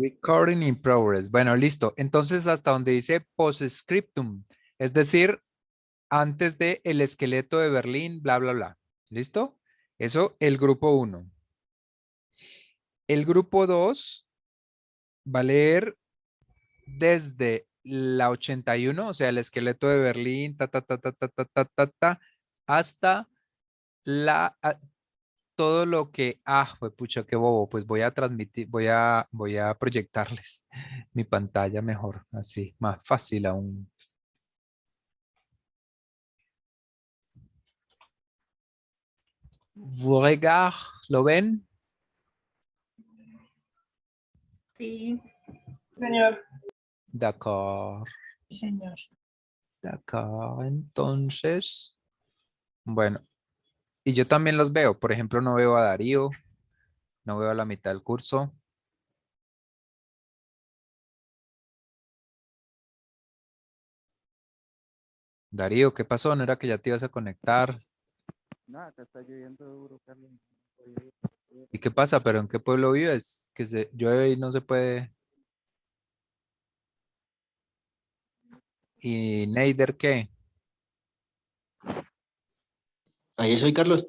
Recording in progress. Bueno, listo. Entonces, hasta donde dice postscriptum, es decir, antes de el esqueleto de Berlín, bla, bla, bla. ¿Listo? Eso, el grupo uno. El grupo 2 va a leer desde la 81, o sea, el esqueleto de Berlín, hasta todo lo que, pues pucha, qué bobo, pues voy a transmitir, voy a proyectarles mi pantalla mejor, así, más fácil aún. Regard, ¿lo ven? Sí. Señor. D'accord, Señor. d'accord, entonces, bueno, y yo también los veo, por ejemplo, no veo a Darío, no veo a la mitad del curso. Darío, ¿qué pasó? ¿No era que ya te ibas a conectar? No, acá está lloviendo duro, Carlos. ¿Y qué pasa? ¿Pero en qué pueblo vives? Que se llueve y no se puede. ¿Y Neider qué? Ahí soy, Carlos.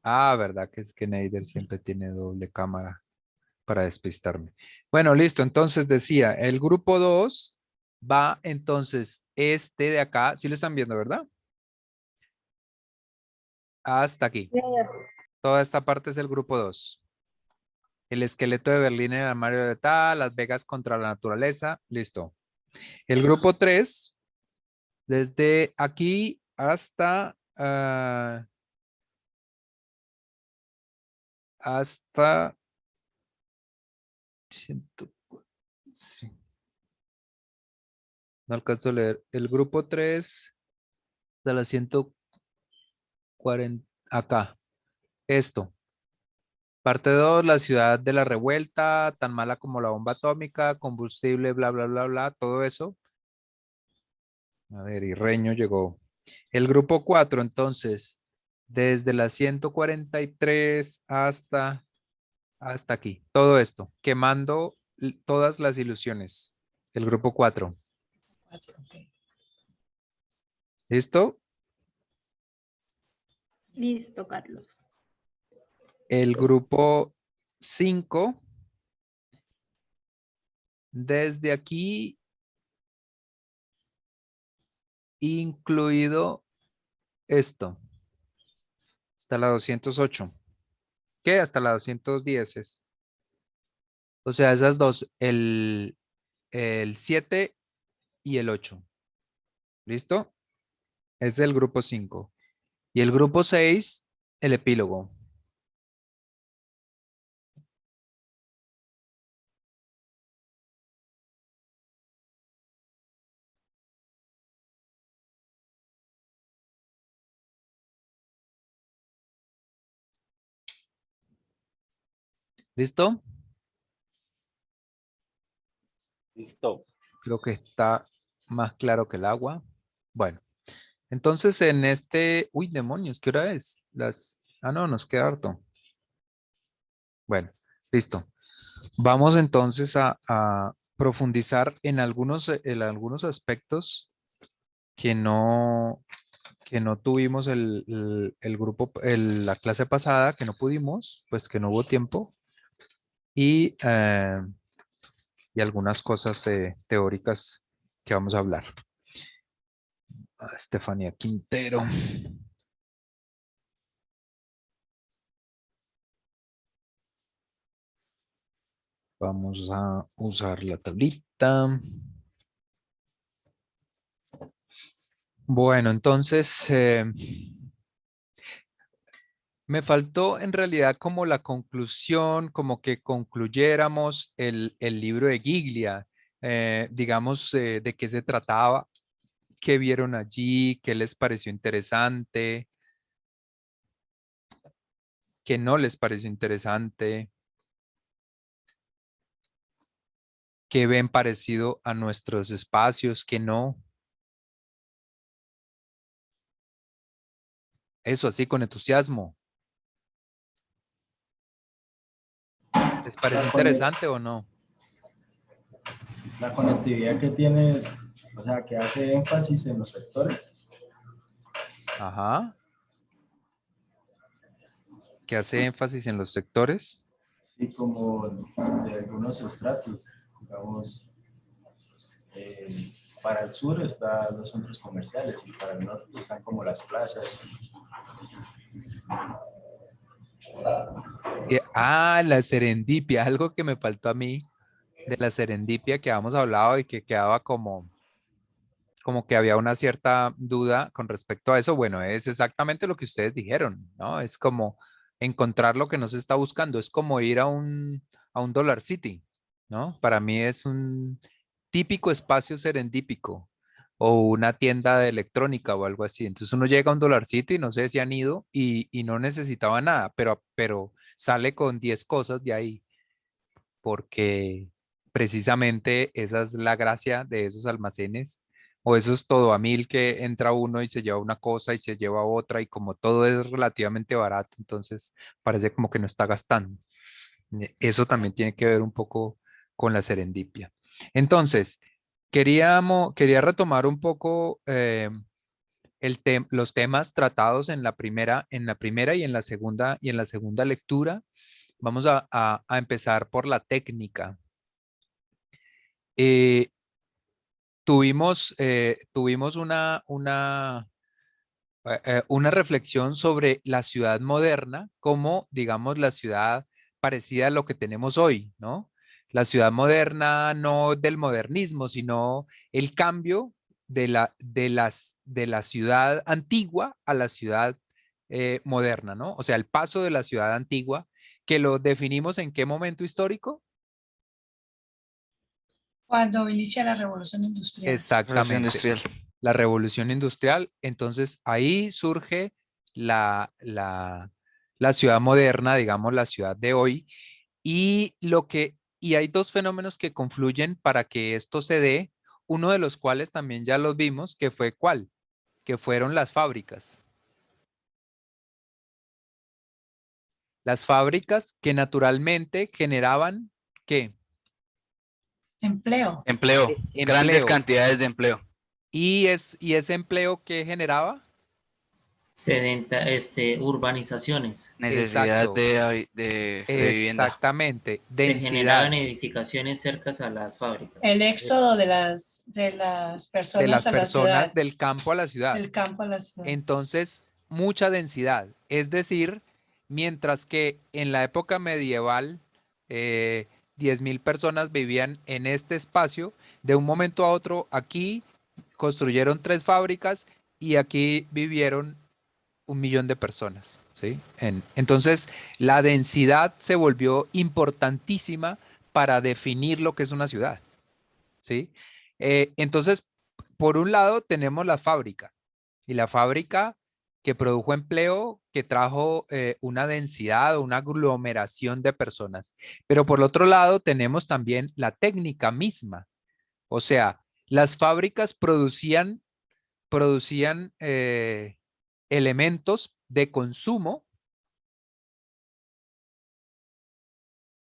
Ah, verdad que es que Neider siempre tiene doble cámara para despistarme. Bueno, listo. Entonces decía, el grupo 2 va entonces este de acá, sí lo están viendo, ¿verdad? Hasta aquí. Toda esta parte es el grupo 2. El esqueleto de Berlín en el armario de tal, Las Vegas contra la naturaleza, listo. El grupo 3, desde aquí hasta, hasta, sí, no alcanzo a leer. El grupo 3 de la 140, acá, esto. Parte 2, la ciudad de la revuelta, tan mala como la bomba atómica, combustible, bla, bla, bla, bla, todo eso. A ver, y Reño llegó. El grupo 4, entonces, desde la 143 hasta aquí. Todo esto, quemando todas las ilusiones. El grupo 4. ¿Listo? Listo, Carlos. El grupo 5, desde aquí, incluido esto, hasta la 208. ¿Qué? Hasta la 210 es. O sea, esas dos, el 7 y el 8. ¿Listo? Es el grupo 5. Y el grupo 6, el epílogo. ¿Listo? Listo. Creo que está más claro que el agua. Bueno, entonces en este... Uy, demonios, ¿qué hora es? No, nos queda harto. Bueno, listo. Vamos entonces a profundizar en algunos aspectos que no tuvimos el grupo, la clase pasada, que no pudimos, pues que no hubo tiempo, y, y algunas cosas teóricas que vamos a hablar. Estefanía Quintero. Vamos a usar la tablita. Bueno, entonces me faltó en realidad como la conclusión, como que concluyéramos el libro de Giglia, digamos, de qué se trataba, qué vieron allí, qué les pareció interesante, qué no les pareció interesante, qué ven parecido a nuestros espacios, qué no. Eso así con entusiasmo. ¿Les parece interesante o no? La conectividad que tiene, o sea, que hace énfasis en los sectores. Ajá. Que hace énfasis en los sectores. Y como de algunos estratos, digamos, para el sur están los centros comerciales y para el norte están como las plazas. La serendipia, algo que me faltó a mí de la serendipia que habíamos hablado y que quedaba como que había una cierta duda con respecto a eso. Bueno, es exactamente lo que ustedes dijeron, ¿no? Es como encontrar lo que no se está buscando, es como ir a un Dollar City, ¿no? Para mí es un típico espacio serendípico o una tienda de electrónica o algo así. Entonces uno llega a un Dollar City, no sé si han ido y no necesitaba nada, pero sale con 10 cosas de ahí porque precisamente esa es la gracia de esos almacenes o esos todo a mil que entra uno y se lleva una cosa y se lleva otra y como todo es relativamente barato, entonces parece como que no está gastando. Eso también tiene que ver un poco con la serendipia. Entonces, quería retomar un poco los temas tratados en la primera y en la segunda lectura. Vamos a empezar por la técnica. Eh, tuvimos una reflexión sobre la ciudad moderna como, digamos, la ciudad parecida a lo que tenemos hoy, ¿no? La ciudad moderna no del modernismo, sino el cambio de la ciudad antigua a la ciudad moderna, ¿no? O sea, el paso de la ciudad antigua, que lo definimos en qué momento histórico. Cuando inicia la revolución industrial. Revolución Exactamente, industrial. la revolución industrial. Entonces ahí surge la, la, la ciudad moderna, digamos, la ciudad de hoy. Y hay dos fenómenos que confluyen para que esto se dé, uno de los cuales también ya los vimos, que fue ¿cuál? Que fueron las fábricas. Las fábricas que naturalmente generaban, ¿qué? Empleo. Empleo. Grandes Empleo. cantidades de empleo. Y ese empleo que generaba, Urbanizaciones. Necesidad exacto, de vivienda. exactamente, Se densidad generaban edificaciones cercas a las fábricas. El éxodo de las de las personas a la personas ciudad, del campo a la ciudad. del campo a la ciudad. Entonces, mucha densidad. Es decir, mientras que en la época medieval, 10.000 personas vivían en este espacio, de un momento a otro aquí construyeron 3 fábricas y aquí vivieron 1.000.000 de personas, ¿sí? Entonces, la densidad se volvió importantísima para definir lo que es una ciudad, ¿sí? Entonces, por un lado tenemos la fábrica y la fábrica que produjo empleo, que trajo una densidad o una aglomeración de personas. Pero por el otro lado tenemos también la técnica misma. O sea, las fábricas producían elementos de consumo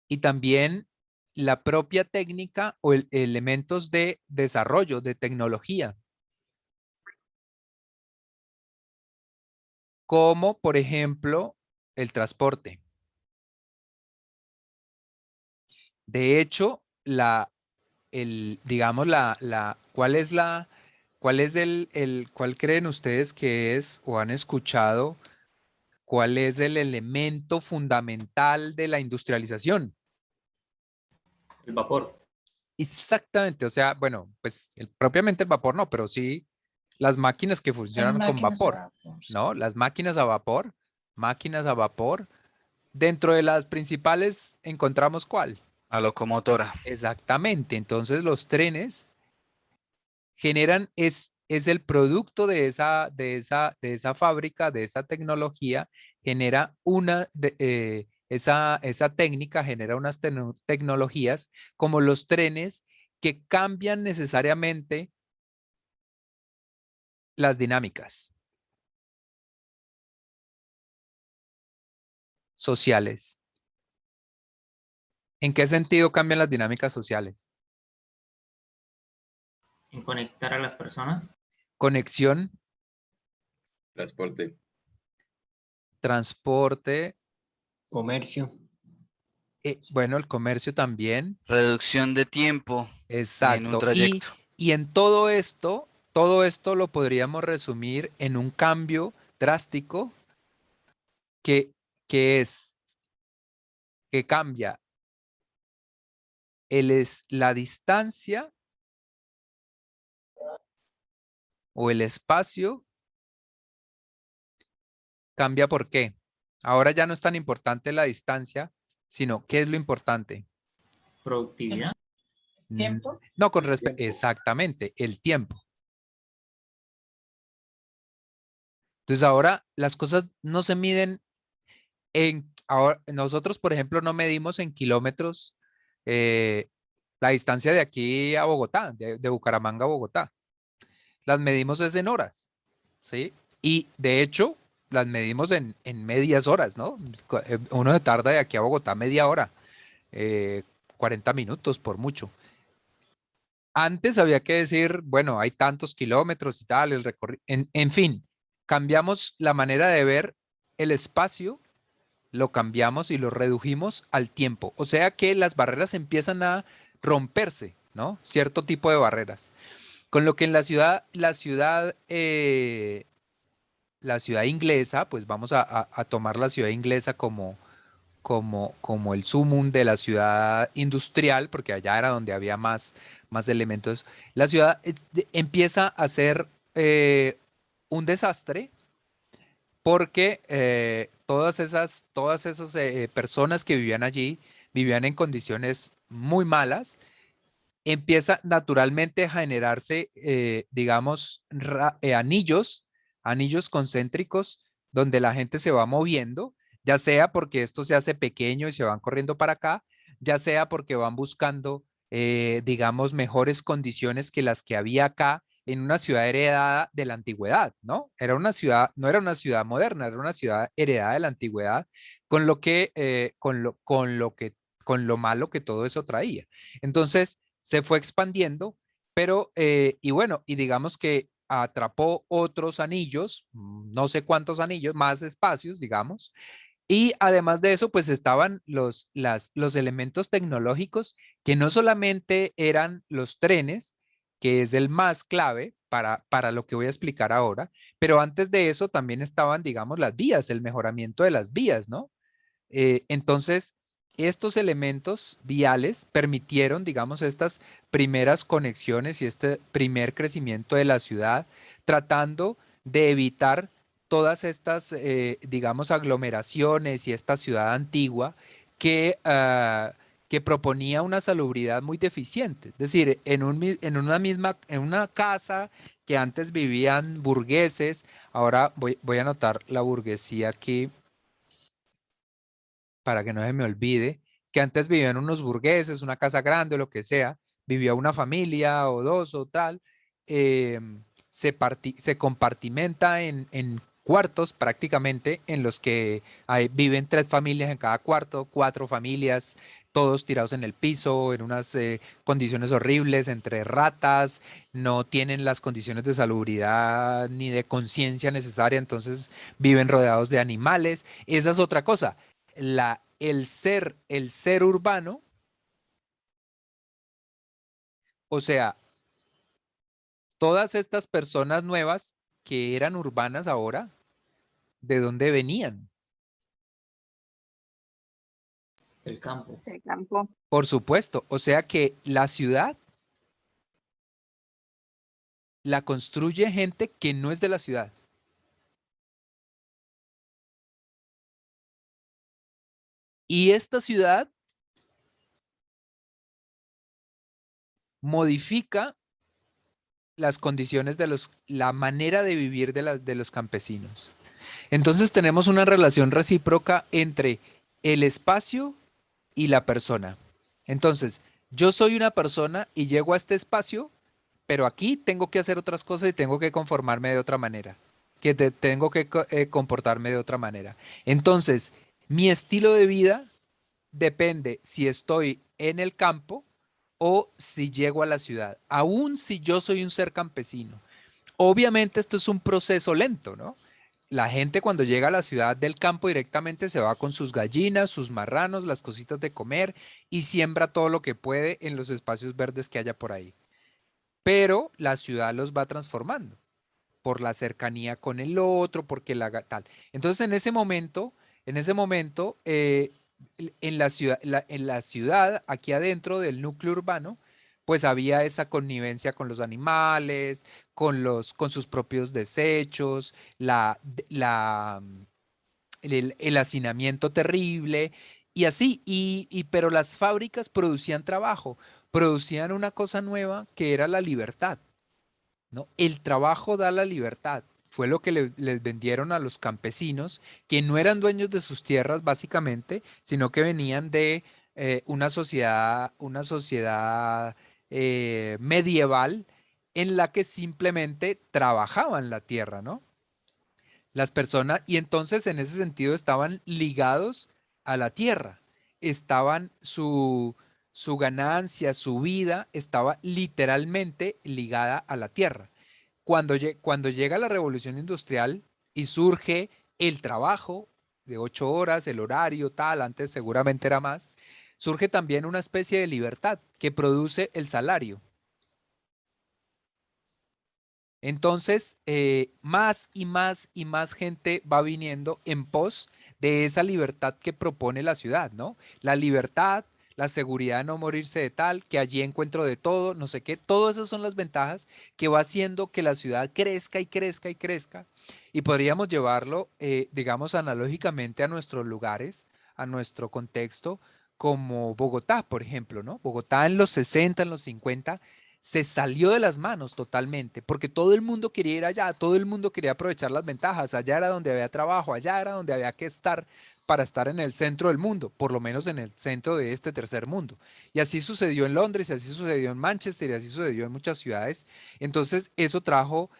y también la propia técnica o elementos de desarrollo, de tecnología, como por ejemplo el transporte. De hecho, digamos, ¿cuál es cuál creen ustedes que es o han escuchado, cuál es el elemento fundamental de la industrialización? El vapor. Exactamente, o sea, bueno, pues propiamente el vapor no, pero sí las máquinas que Las funcionan con máquinas a vapor, vapor. ¿no? Las máquinas a vapor. Dentro de las principales encontramos ¿cuál? La locomotora. Exactamente, entonces los trenes generan, es el producto de esa fábrica, de esa tecnología, genera esa técnica genera unas tecnologías como los trenes que cambian necesariamente las dinámicas sociales. ¿En qué sentido cambian las dinámicas sociales? En conectar a las personas. Conexión, Transporte. transporte, Comercio. bueno, el comercio también. Reducción de tiempo en un Exacto. trayecto. Y en todo esto lo podríamos resumir en un cambio drástico que, que cambia la distancia o el espacio. Cambia ¿por qué? Ahora ya no es tan importante la distancia, sino ¿qué es lo importante? Productividad. ¿Tiempo? No, con respecto, exactamente, el tiempo. Entonces ahora las cosas no se miden ahora nosotros, por ejemplo, no medimos en kilómetros la distancia de aquí a Bogotá, de Bucaramanga a Bogotá. Las medimos es en horas, ¿sí? Y de hecho, las medimos en medias horas, ¿no? Uno se tarda de aquí a Bogotá media hora, 40 minutos por mucho. Antes había que decir, bueno, hay tantos kilómetros y tal, el recorrido, en fin, cambiamos la manera de ver el espacio, lo cambiamos y lo redujimos al tiempo. O sea que las barreras empiezan a romperse, ¿no? Cierto tipo de barreras. Con lo que en la ciudad inglesa, pues vamos a tomar la ciudad inglesa como el sumum de la ciudad industrial, porque allá era donde había más elementos. La ciudad empieza a ser un desastre porque todas esas personas que vivían allí vivían en condiciones muy malas. Empieza naturalmente a generarse, digamos, anillos concéntricos donde la gente se va moviendo, ya sea porque esto se hace pequeño y se van corriendo para acá, ya sea porque van buscando, digamos, mejores condiciones que las que había acá en una ciudad heredada de la antigüedad, ¿no? Era una ciudad, no era una ciudad moderna, era una ciudad heredada de la antigüedad, con lo malo que todo eso traía. Entonces, se fue expandiendo, pero, y bueno, y digamos que atrapó otros anillos, no sé cuántos anillos, más espacios, digamos, y además de eso, pues estaban los elementos tecnológicos que no solamente eran los trenes, que es el más clave para lo que voy a explicar ahora, pero antes de eso también estaban, digamos, las vías, el mejoramiento de las vías, ¿no? Entonces, estos elementos viales permitieron, digamos, estas primeras conexiones y este primer crecimiento de la ciudad, tratando de evitar todas estas, digamos, aglomeraciones y esta ciudad antigua que proponía una salubridad muy deficiente. Es decir, en una casa que antes vivían burgueses, ahora voy a anotar la burguesía aquí para que no se me olvide, que antes vivían unos burgueses, una casa grande o lo que sea, vivía una familia o dos o tal, se compartimenta en cuartos prácticamente en los que viven 3 familias en cada cuarto, 4 familias, todos tirados en el piso, en unas condiciones horribles, entre ratas, no tienen las condiciones de salubridad ni de conciencia necesaria, entonces viven rodeados de animales. Esa es otra cosa, el ser urbano, o sea, todas estas personas nuevas que eran urbanas ahora, ¿de dónde venían? Del campo. Del campo. Por supuesto, o sea que la ciudad la construye gente que no es de la ciudad. Y esta ciudad modifica las condiciones la manera de vivir de los campesinos. Entonces tenemos una relación recíproca entre el espacio y la persona. Entonces, yo soy una persona y llego a este espacio, pero aquí tengo que hacer otras cosas y tengo que conformarme de otra manera, tengo que comportarme de otra manera. Entonces, mi estilo de vida depende si estoy en el campo o si llego a la ciudad, aún si yo soy un ser campesino. Obviamente esto es un proceso lento, ¿no? La gente cuando llega a la ciudad del campo directamente se va con sus gallinas, sus marranos, las cositas de comer y siembra todo lo que puede en los espacios verdes que haya por ahí. Pero la ciudad los va transformando por la cercanía con el otro, porque tal. Entonces en ese momento, en la ciudad, en la ciudad, aquí adentro del núcleo urbano, pues había esa connivencia con los animales, con sus propios desechos, el hacinamiento terrible y así, pero las fábricas producían trabajo, producían una cosa nueva que era la libertad, ¿no? El trabajo da la libertad. Fue lo que les vendieron a los campesinos, que no eran dueños de sus tierras básicamente, sino que venían de una sociedad medieval en la que simplemente trabajaban la tierra, ¿no? Las personas, y entonces en ese sentido estaban ligados a la tierra, estaban su ganancia, su vida estaba literalmente ligada a la tierra. Cuando llega la revolución industrial y surge el trabajo de 8 horas, el horario tal, antes seguramente era más, surge también una especie de libertad que produce el salario. Entonces, más y más y más gente va viniendo en pos de esa libertad que propone la ciudad, ¿no? La libertad, la seguridad de no morirse de tal, que allí encuentro de todo, no sé qué, todas esas son las ventajas que va haciendo que la ciudad crezca y crezca y crezca. Y podríamos llevarlo, digamos, analógicamente a nuestros lugares, a nuestro contexto, como Bogotá, por ejemplo, ¿no? Bogotá en los 60, en los 50 se salió de las manos totalmente, porque todo el mundo quería ir allá, todo el mundo quería aprovechar las ventajas, allá era donde había trabajo, allá era donde había que estar para estar en el centro del mundo, por lo menos en el centro de este tercer mundo. Y así sucedió en Londres, y así sucedió en Manchester, y así sucedió en muchas ciudades. Entonces, eso trajo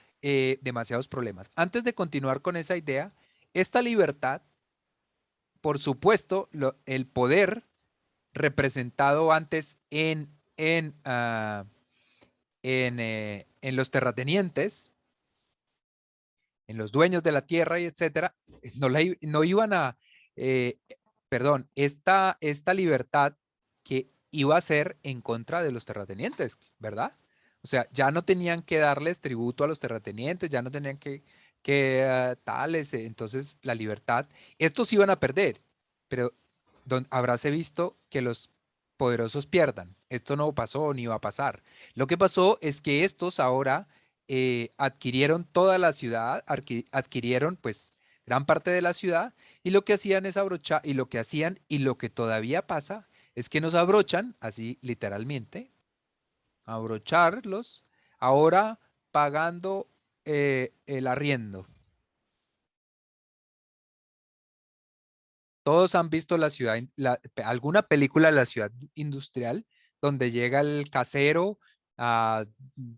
demasiados problemas. Antes de continuar con esa idea, esta libertad, por supuesto, el poder representado antes en los terratenientes, en los dueños de la tierra y etcétera, no iban a, eh, perdón, esta libertad que iba a ser en contra de los terratenientes, ¿verdad? O sea, ya no tenían que darles tributo a los terratenientes, ya no tenían que tales, entonces la libertad, estos iban a perder, pero habráse visto que los poderosos pierdan. Esto no pasó ni va a pasar. Lo que pasó es que estos ahora adquirieron toda la ciudad, adquirieron pues gran parte de la ciudad y lo que hacían es abrochar, y lo que hacían y lo que todavía pasa es que nos abrochan, así literalmente, abrocharlos, ahora pagando el arriendo. Todos han visto la ciudad, alguna película de la ciudad industrial donde llega el casero a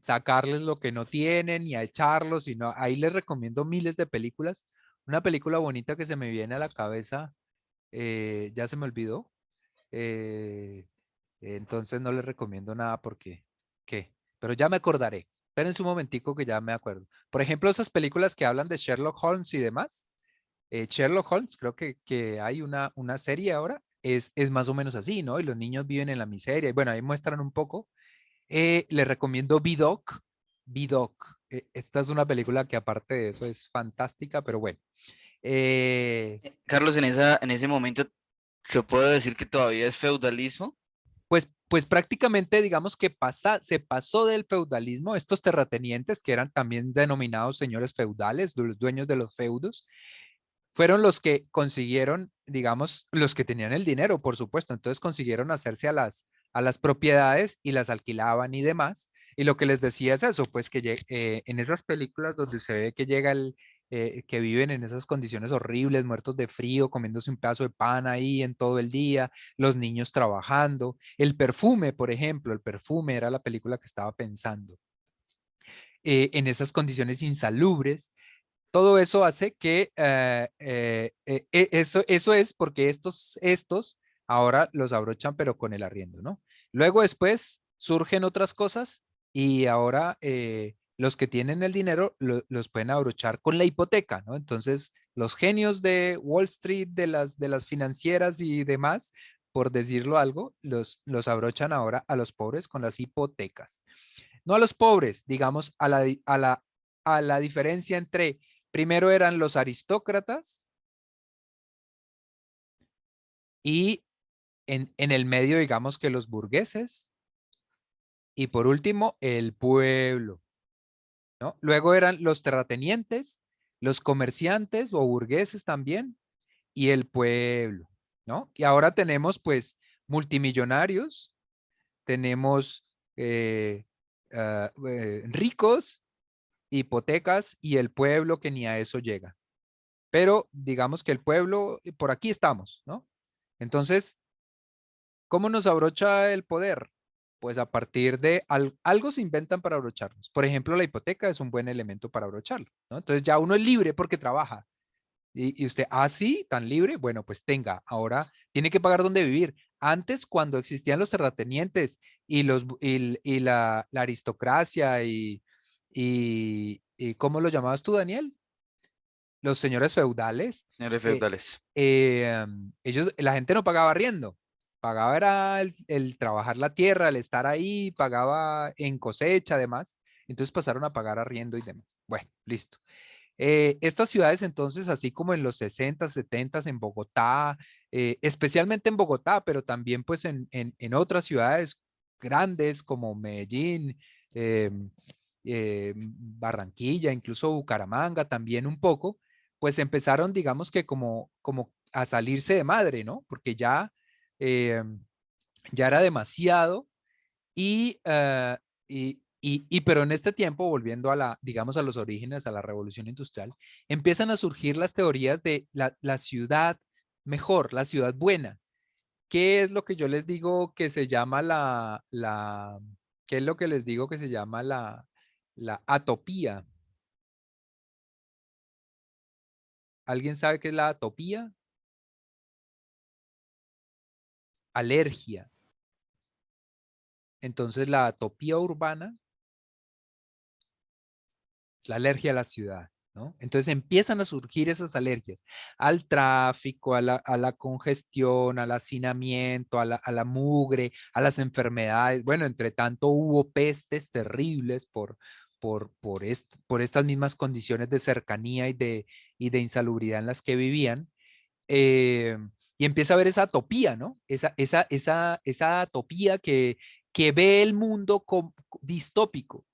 sacarles lo que no tienen y a echarlos. Y no, ahí les recomiendo miles de películas. Una película bonita que se me viene a la cabeza, ya se me olvidó. eh, entonces no les recomiendo nada porque, ¿qué? Pero ya me acordaré. Espérense un momentico que ya me acuerdo. Por ejemplo, esas películas que hablan de Sherlock Holmes y demás. Sherlock Holmes, creo que hay una serie ahora, es más o menos así, ¿no? Y los niños viven en la miseria. Y bueno, ahí muestran un poco. Les recomiendo B-Doc. B-Doc. Esta es una película que aparte de eso es fantástica, pero bueno. Eh, Carlos, en ese momento, ¿se puede decir que todavía es feudalismo? pues prácticamente digamos que se pasó del feudalismo, estos terratenientes que eran también denominados señores feudales, los dueños de los feudos, fueron los que consiguieron, digamos, los que tenían el dinero, por supuesto. Entonces consiguieron hacerse a las propiedades y las alquilaban y demás. Y lo que les decía es eso, pues que en esas películas donde se ve que llega que viven en esas condiciones horribles, muertos de frío, comiéndose un pedazo de pan ahí en todo el día, los niños trabajando. El perfume, por ejemplo, el perfume era la película que estaba pensando. En esas condiciones insalubres, todo eso hace que eso es porque estos ahora los abrochan pero con el arriendo, ¿no? Luego después surgen otras cosas y ahora los que tienen el dinero los pueden abrochar con la hipoteca, ¿no? Entonces, los genios de Wall Street, de las financieras y demás, por decirlo algo, los abrochan ahora a los pobres con las hipotecas. No a los pobres, digamos, a la diferencia entre, primero eran los aristócratas y en el medio, digamos que los burgueses, y por último, el pueblo, ¿no? Luego eran los terratenientes, los comerciantes o burgueses también, y el pueblo, ¿no? Y ahora tenemos pues multimillonarios, tenemos ricos, hipotecas y el pueblo que ni a eso llega. Pero digamos que el pueblo, por aquí estamos, ¿no? Entonces, ¿cómo nos abrocha el poder? Pues a partir de algo se inventan para abrocharnos. Por ejemplo, la hipoteca es un buen elemento para abrocharlo, ¿no? Entonces ya uno es libre porque trabaja. Y usted, sí, tan libre, bueno, pues tenga, ahora tiene que pagar dónde vivir. Antes, cuando existían los terratenientes y, la aristocracia y ¿cómo lo llamabas tú, Daniel? Los señores feudales, Señores feudales. ellos, la gente no pagaba arriendo, pagaba era el trabajar la tierra, el estar ahí, pagaba en cosecha, además. Entonces pasaron a pagar arriendo y demás. Bueno, listo. Estas ciudades entonces, así como en los 60, 70 en Bogotá, especialmente en Bogotá, pero también pues en otras ciudades grandes como Medellín, Barranquilla, incluso Bucaramanga también un poco, pues empezaron digamos que como a salirse de madre, ¿no? Porque eh, ya era demasiado y, pero en este tiempo, volviendo digamos, a los orígenes, a la revolución industrial, empiezan a surgir las teorías de la ciudad mejor, la ciudad buena. ¿Qué es lo que yo les digo que se llama qué es lo que les digo que se llama la atopía? ¿Alguien sabe qué es la atopía? Alergia. Entonces, la atopía urbana es la alergia a la ciudad, ¿no? Entonces empiezan a surgir esas alergias al tráfico, a la congestión, al hacinamiento, a la mugre, a las enfermedades. Bueno, entre tanto hubo pestes terribles por estas mismas condiciones de cercanía y de insalubridad en las que vivían. eh, y empieza a haber esa atopía, ¿no? Esa atopía que ve el mundo distópico.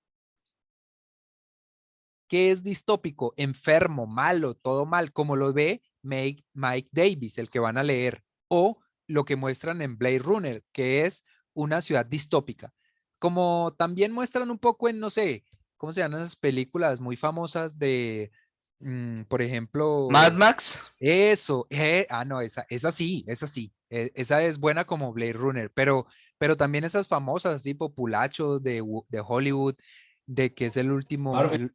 ¿Qué es distópico? Enfermo, malo, todo mal, como lo ve Mike Davis, el que van a leer, o lo que muestran en Blade Runner, que es una ciudad distópica. Como también muestran un poco en, no sé, ¿cómo se llaman esas películas muy famosas de, por ejemplo, Mad Max. eso, no, esa sí, esa es buena como Blade Runner, pero también esas famosas, así populachos de Hollywood, de que es el último, Marvel.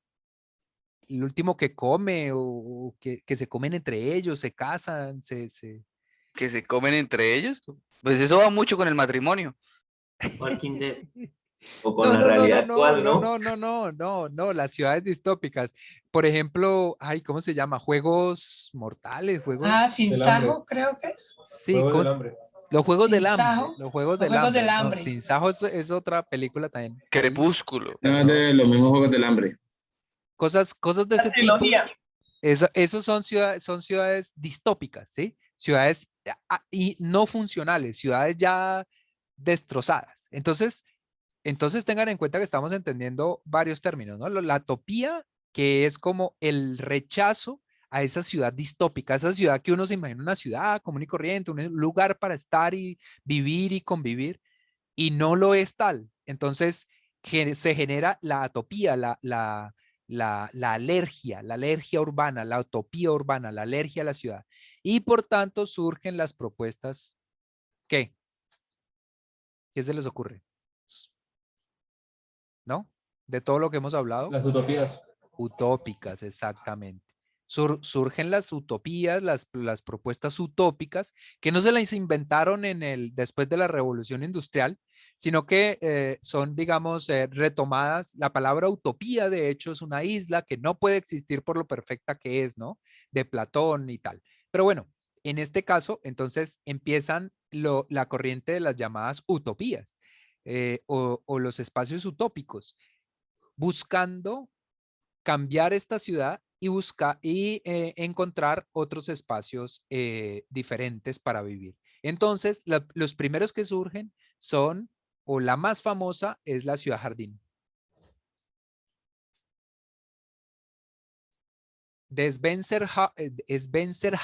el último que come o que se comen entre ellos, se casan, Que se comen entre ellos. Pues eso va mucho con el matrimonio. Walking Dead. O con la realidad actual, ¿no? no, las ciudades distópicas. Por ejemplo, ay, ¿cómo se llama? Juegos mortales, juegos. Sin Del Sajo, hambre. creo que es. Sí, Juegos ¿cómo del es? hambre. Los juegos Sin del hambre, Sajo, los juegos los del Juegos hambre. del No, Hambre. Sin Sajo es otra película también. Crepúsculo. No, es de los mismos Juegos del Hambre. Cosas de ese tipo. Esos son ciudades distópicas, ¿sí? Ciudades y no funcionales, ciudades ya destrozadas. Entonces tengan en cuenta que estamos entendiendo varios términos, ¿no? La atopía, que es como el rechazo a esa ciudad distópica, esa ciudad que uno se imagina una ciudad común y corriente, un lugar para estar y vivir y convivir, y no lo es tal. Entonces se genera la atopía, la alergia urbana, la utopía urbana, la alergia a la ciudad. Y por tanto surgen las propuestas, ¿qué? ¿Qué se les ocurre? ¿No? De todo lo que hemos hablado. Las utopías. Utópicas, exactamente. Surgen las utopías, las propuestas utópicas, que no se las inventaron después de la revolución industrial, sino que son, digamos, retomadas. La palabra utopía, de hecho, es una isla que no puede existir por lo perfecta que es, ¿no? De Platón y tal. Pero bueno, en este caso, entonces empiezan la corriente de las llamadas utopías o los espacios utópicos, buscando cambiar esta ciudad y encontrar otros espacios diferentes para vivir. Entonces, los primeros que surgen son, o la más famosa es la ciudad jardín. De Spencer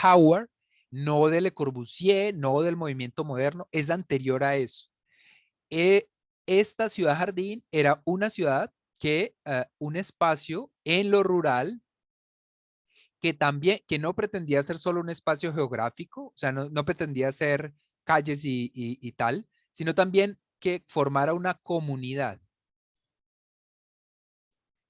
Howard, no de Le Corbusier, no del movimiento moderno, es anterior a eso. Esta ciudad jardín era una ciudad que, un espacio en lo rural, que también, que no pretendía ser solo un espacio geográfico, o sea, no pretendía ser calles y tal, sino también que formara una comunidad,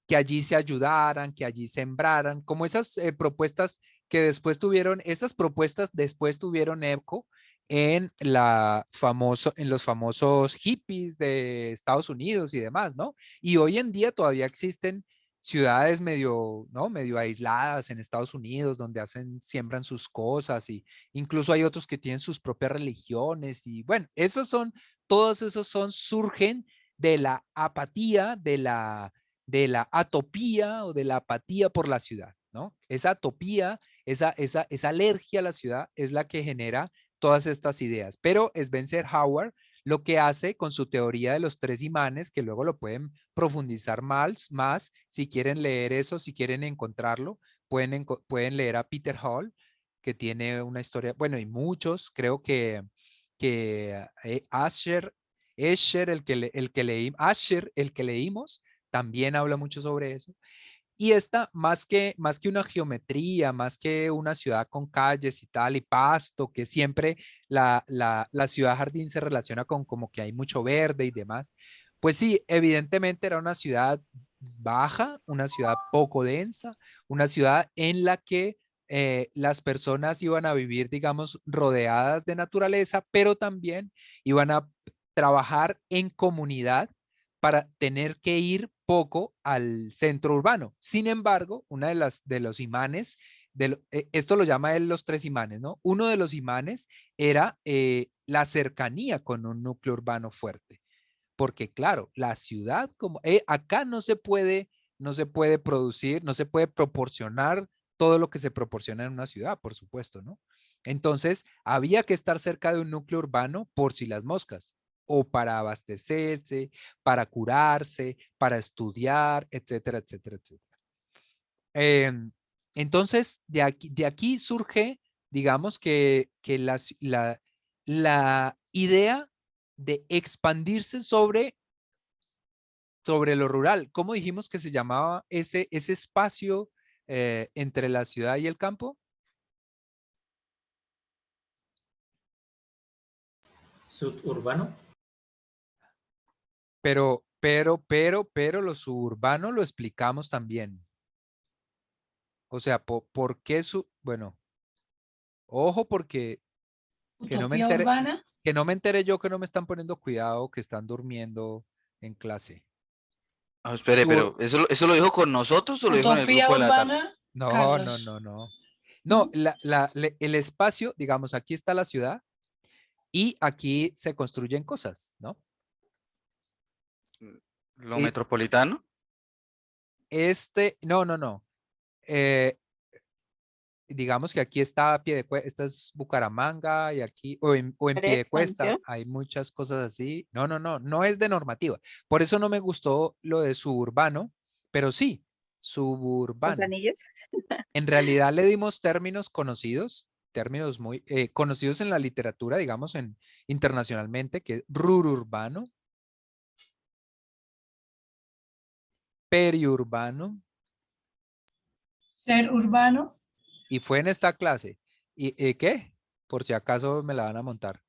que allí se ayudaran, que allí sembraran, como esas propuestas que después tuvieron, esas propuestas después tuvieron eco en en los famosos hippies de Estados Unidos y demás, ¿no? Y hoy en día todavía existen ciudades medio, ¿no? Medio aisladas en Estados Unidos donde siembran sus cosas y incluso hay otros que tienen sus propias religiones y bueno, todos esos surgen de la apatía, de la atopía o de la apatía por la ciudad, ¿no? Esa atopía, esa alergia a la ciudad es la que genera todas estas ideas. Pero Spencer Howard lo que hace con su teoría de los 3 imanes, que luego lo pueden profundizar más si quieren leer eso, si quieren encontrarlo, pueden leer a Peter Hall, que tiene una historia, bueno, y muchos, creo que Escher, Asher, el que leímos, también habla mucho sobre eso. Y esta, más que una geometría, más que una ciudad con calles y tal, y pasto, que siempre la ciudad jardín se relaciona con como que hay mucho verde y demás, pues sí, evidentemente era una ciudad baja, una ciudad poco densa, una ciudad en la que las personas iban a vivir, digamos, rodeadas de naturaleza, pero también iban a trabajar en comunidad para tener que ir poco al centro urbano. Sin embargo, una de los imanes, esto lo llama él los 3 imanes, ¿no? Uno de los imanes era la cercanía con un núcleo urbano fuerte. Porque claro, la ciudad como acá no se puede producir, no se puede proporcionar todo lo que se proporciona en una ciudad, por supuesto, ¿no? Entonces, había que estar cerca de un núcleo urbano por si las moscas, o para abastecerse, para curarse, para estudiar, etcétera, etcétera, etcétera. Entonces, de aquí surge, digamos que la idea de expandirse sobre lo rural. ¿Cómo dijimos que se llamaba ese espacio entre la ciudad y el campo? Suburbano. Pero lo suburbano lo explicamos también. O sea, ¿por qué bueno, ojo porque que no me Utopía entere, urbana. que no me entere yo que no me están poniendo cuidado, que están durmiendo en clase. Ah, espere, pero ¿eso lo dijo con nosotros o lo dijo en el Utopía grupo de la tarde? urbana, No, no, Carlos. no, no. No, ¿No? el espacio, digamos, aquí está la ciudad y aquí se construyen cosas, ¿no? Lo Y metropolitano. no. Eh, digamos que aquí está esta es Bucaramanga y aquí, o en Área de Piedecuesta, expansión. hay muchas cosas así. No es de normativa. Por eso no me gustó lo de suburbano, pero sí, Los suburbano. anillos. En realidad le dimos términos conocidos, términos muy conocidos en la literatura, digamos, internacionalmente, que es rururbano, periurbano, Ser urbano. y fue en esta clase. ¿Y qué? Por si acaso me la van a montar.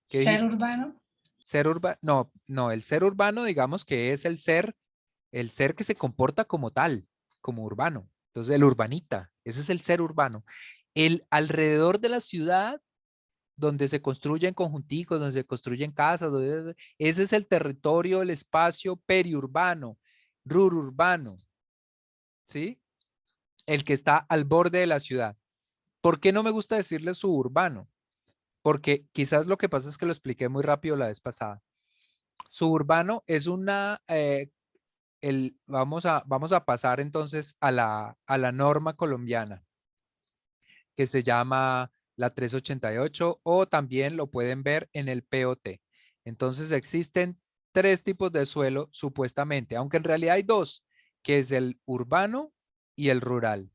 ¿Qué Ser dijiste? urbano. Ser urbano, no, el ser urbano, digamos que es el ser que se comporta como tal, como urbano. Entonces, el urbanita, ese es el ser urbano. El alrededor de la ciudad donde se construyen conjunticos, donde se construyen casas, ese es el territorio, el espacio periurbano, rururbano, ¿sí? El que está al borde de la ciudad. ¿Por qué no me gusta decirle suburbano? Porque quizás lo que pasa es que lo expliqué muy rápido la vez pasada. Suburbano es una, vamos a pasar entonces a la norma colombiana que se llama la 388 o también lo pueden ver en el POT. Entonces existen 3 tipos de suelo supuestamente, aunque en realidad hay 2, que es el urbano y el rural.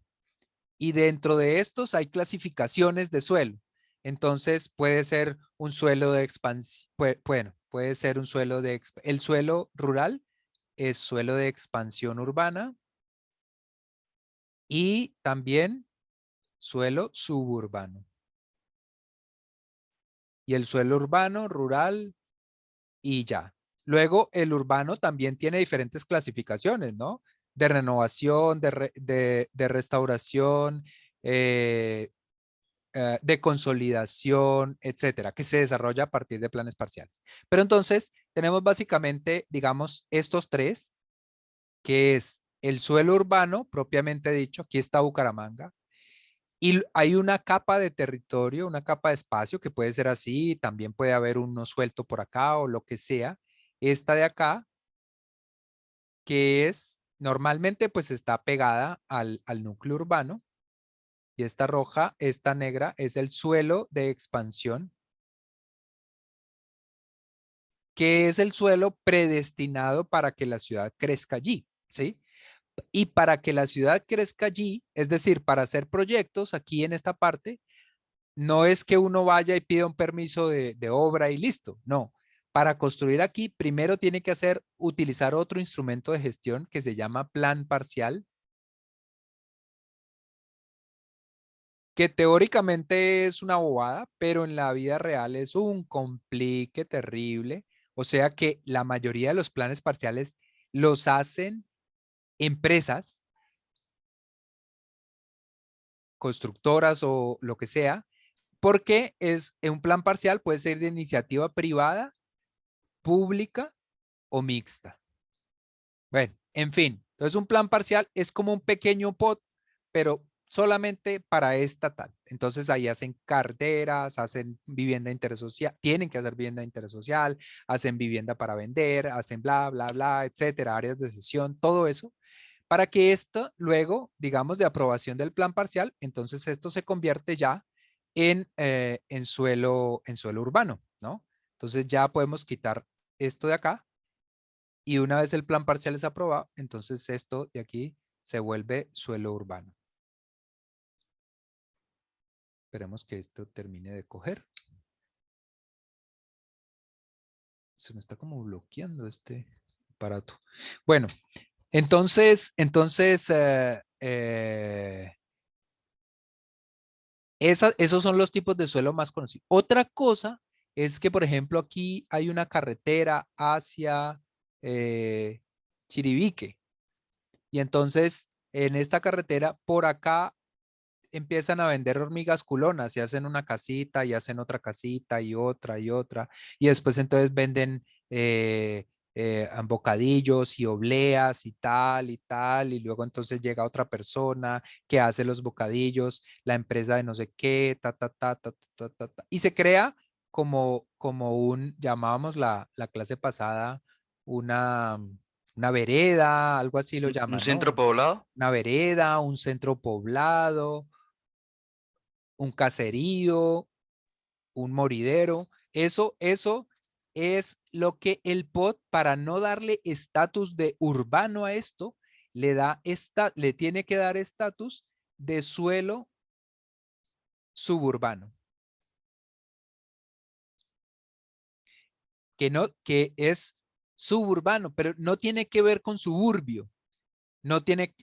Y dentro de estos hay clasificaciones de suelo. Entonces puede ser un suelo de expansión, bueno, puede ser un suelo el suelo rural es suelo de expansión urbana y también suelo suburbano. Y el suelo urbano, rural y ya. Luego el urbano también tiene diferentes clasificaciones, ¿no? De renovación, de restauración, de consolidación, etcétera, que se desarrolla a partir de planes parciales. Pero entonces tenemos básicamente, digamos, estos 3, que es el suelo urbano, propiamente dicho, aquí está Bucaramanga, y hay una capa de territorio, una capa de espacio que puede ser así, también puede haber uno suelto por acá o lo que sea. Esta de acá, que es normalmente pues está pegada al núcleo urbano, y esta roja, esta negra, es el suelo de expansión, que es el suelo predestinado para que la ciudad crezca allí, ¿sí? Y para que la ciudad crezca allí, es decir, para hacer proyectos aquí en esta parte, no es que uno vaya y pida un permiso de obra y listo, no. Para construir aquí, primero tiene que utilizar otro instrumento de gestión que se llama plan parcial, que teóricamente es una bobada, pero en la vida real es un complique terrible. O sea que la mayoría de los planes parciales los hacen empresas, constructoras o lo que sea, porque un plan parcial puede ser de iniciativa privada, pública o mixta. Bueno, en fin, entonces un plan parcial es como un pequeño pot, pero solamente para estatal. Entonces ahí hacen carteras, hacen vivienda intersocial, tienen que hacer vivienda intersocial, hacen vivienda para vender, hacen bla, bla, bla, etcétera, áreas de sesión, todo eso, para que esto luego, digamos, de aprobación del plan parcial, entonces esto se convierte ya en suelo urbano, ¿no? Entonces ya podemos quitar esto de acá y una vez el plan parcial es aprobado, entonces esto de aquí se vuelve suelo urbano. Esperemos que esto termine de coger. Se me está como bloqueando este aparato. Bueno, entonces esos son los tipos de suelo más conocidos. Otra cosa es que, por ejemplo, aquí hay una carretera hacia Chiribique. Y entonces, en esta carretera, por acá empiezan a vender hormigas culonas y hacen una casita y hacen otra casita y otra y otra. Y después entonces venden bocadillos y obleas y tal y tal. Y luego entonces llega otra persona que hace los bocadillos, la empresa de no sé qué, ta, ta, ta, ta, ta, ta, ta. Y se crea llamábamos la clase pasada, una, una vereda, algo así lo Un llaman, centro ¿no? poblado. Una vereda, un centro poblado, un caserío, un moridero. Eso es lo que el POT, para no darle estatus de urbano a esto, le tiene que dar estatus de suelo suburbano. Que es suburbano, pero no tiene que ver con suburbio. No tiene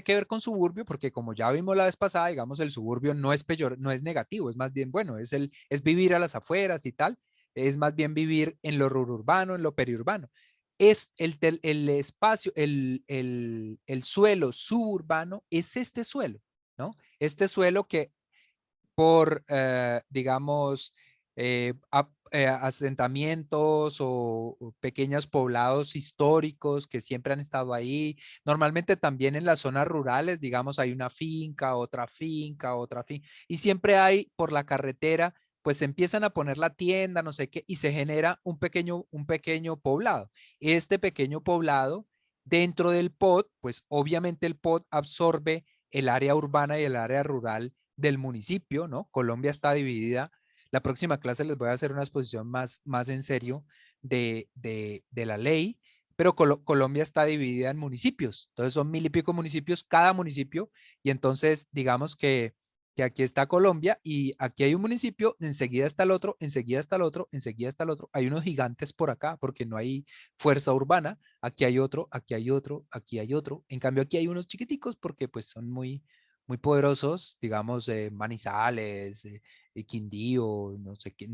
que ver con suburbio porque, como ya vimos la vez pasada, digamos, el suburbio no es no es negativo, es más bien bueno, es vivir a las afueras y tal, es más bien vivir en lo rururbano, en lo periurbano. Es el espacio, el suelo suburbano es este suelo, ¿no? Este suelo que digamos, asentamientos o pequeños poblados históricos que siempre han estado ahí. Normalmente también en las zonas rurales, digamos, hay una finca, otra finca, otra finca, y siempre hay por la carretera, pues empiezan a poner la tienda, no sé qué, y se genera un pequeño poblado. Este pequeño poblado, dentro del POT, pues obviamente el POT absorbe el área urbana y el área rural del municipio, ¿no? Colombia está dividida. La próxima clase les voy a hacer una exposición más en serio de la ley, pero Colombia está dividida en municipios. Entonces son 1000 y pico municipios cada municipio, y entonces digamos que aquí está Colombia y aquí hay un municipio, enseguida está el otro, enseguida está el otro, enseguida está el otro. Hay unos gigantes por acá porque no hay fuerza urbana. Aquí hay otro, aquí hay otro, aquí hay otro. En cambio aquí hay unos chiquiticos porque pues son muy poderosos, digamos, Manizales, Quindío, no sé qué,